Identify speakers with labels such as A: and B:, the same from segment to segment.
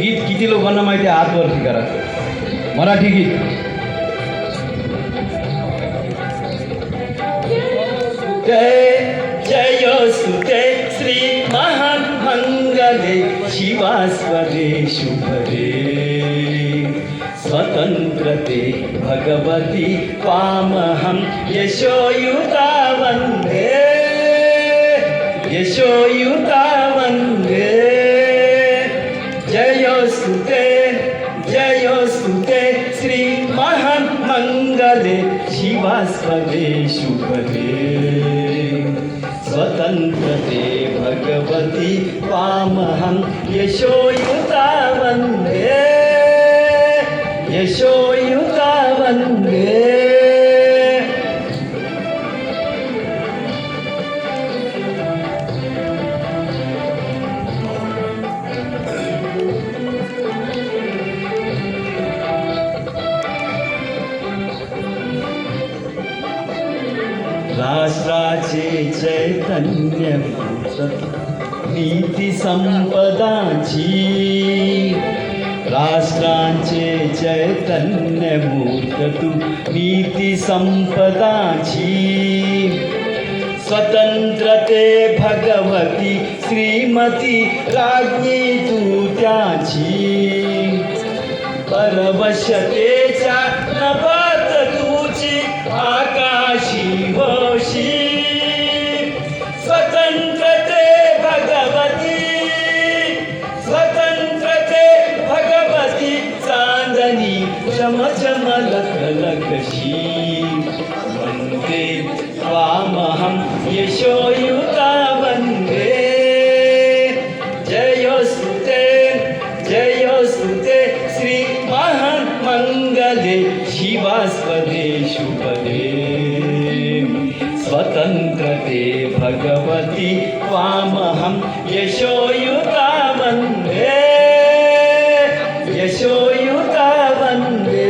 A: गीत किती लोकांना माहिती आहे? हात वरती करा. मराठी गीत.
B: जय जयोस्तुते श्री महामंगले शिवास्वदे शुभदे स्वतंत्रते भगवती त्वामहं यशोयुता वन्दे यशोयुता वन्दे जयोस्तुते जयोस्तुते श्री महामंगले शिवास्वदे शुभदे स्वतंत्रते भगवती त्वामहं यशोयुता वन्दे यशोयुता वन्दे राष्ट्राचे चैतन्य नीती संपदाची राष्ट्रांचे चैतन्य मूर्त तू नीती संपदाची स्वतंत्रते भगवती श्रीमती राज्ञी तू त्याची परवशतेच्या नभात तुझी आकाशी होशी स्वतंत्रते भगवती स्वतंत्रते भगवती चांदणी चमचम लखलखशी वन्दे त्वामहं यशोयुता वन्दे जयोस्तुते जयोस्तुते श्री महामंगले शिवास्वदे शुभदे स्वतंत्रते भगवती त्वामहं यशोयुता वन्दे यशोयुता वन्दे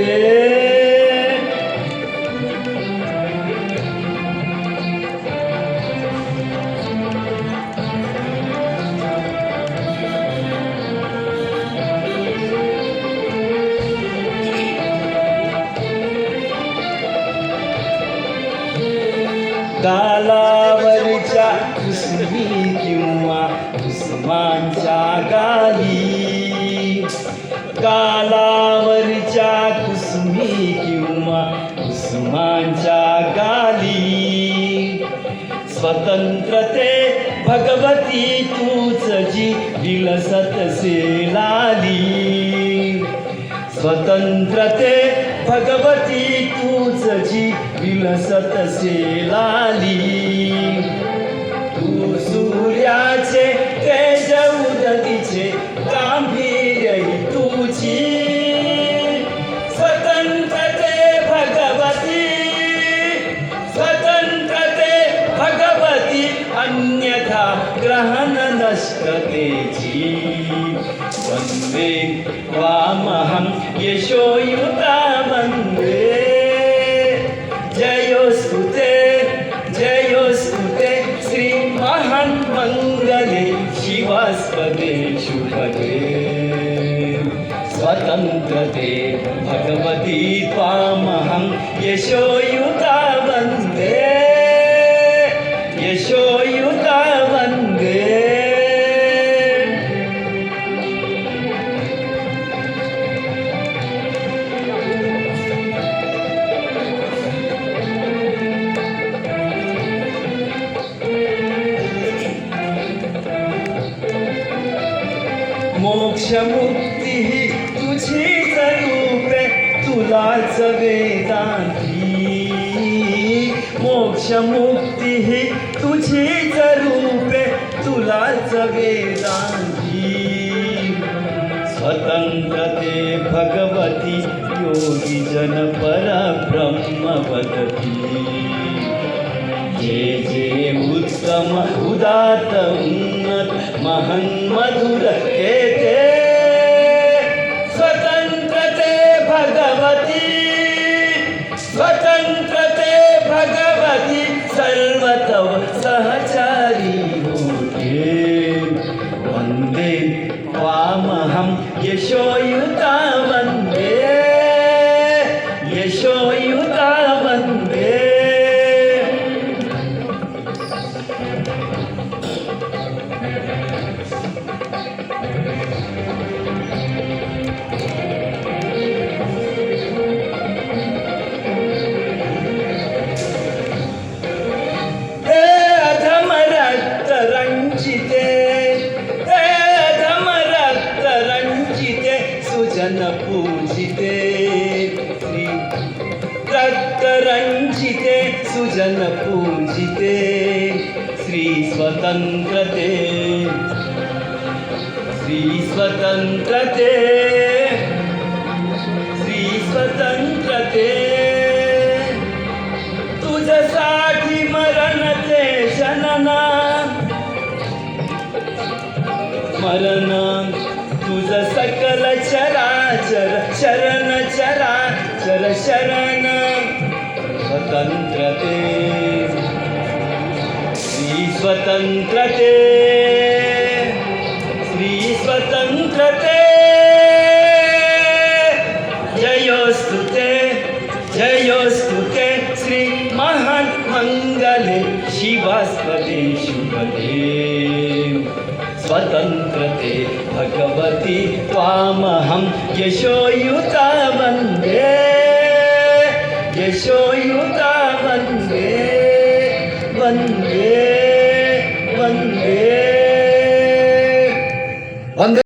B: गालावरच्या कुसुमी किंवा कुसुमांच्या गाली गालावरच्या कुसुमी किंवा कुसुमांच्या गाली स्वतंत्रते भगवती तूच जी विलसत लाली स्वतंत्रते भगवती तूच जी विलसत लाली तू सूर्याचे तेज उदतीचे गांभीर्य तुझी स्वतंत्रते भगवती स्वतंत्रते भगवती अन्यथा ग्रहण नष्टतेची वन्दे त्वामहं यशोयुता वन्दे जयोस्तुते जयोस्तुते श्री महामंगले शिवास्वदे शुभदे स्वतंत्रते भगवती त्वामहं यशोयुता वन्दे यशोयुता वन्दे मोक्ष मुक्ती ही तुझीच रूपे तुलाच वेदांती मोक्ष मुक्ती ही तुझीच रूपे तुलाच वेदांती स्वतंत्रते भगवती योगी जन परब्रह्म वदती जे जे उत्तम उदात उन्नत महन मधुर ते स्वतंत्रते भगवती स्वतंत्रते भगवती सर्वतव सहचारी होते वन्दे त्वामहं यशो श्री स्वतंत्रते श्री स्वतंत्रते श्री स्वतंत्रते तुझ्यासाठी मरण ते जनना मरण तुझ सकल चराचर शरण चराचर शरण स्वतंत्रते श्री स्वतंत्रते श्री स्वतंत्रते जयोस्तुते श्री महान मंगले शिवास्पदे शुभदे स्वतंत्रते भगवती त्वामहं यशोयुता वन्दे यशोयुता वन्दे वन्दे वन्दे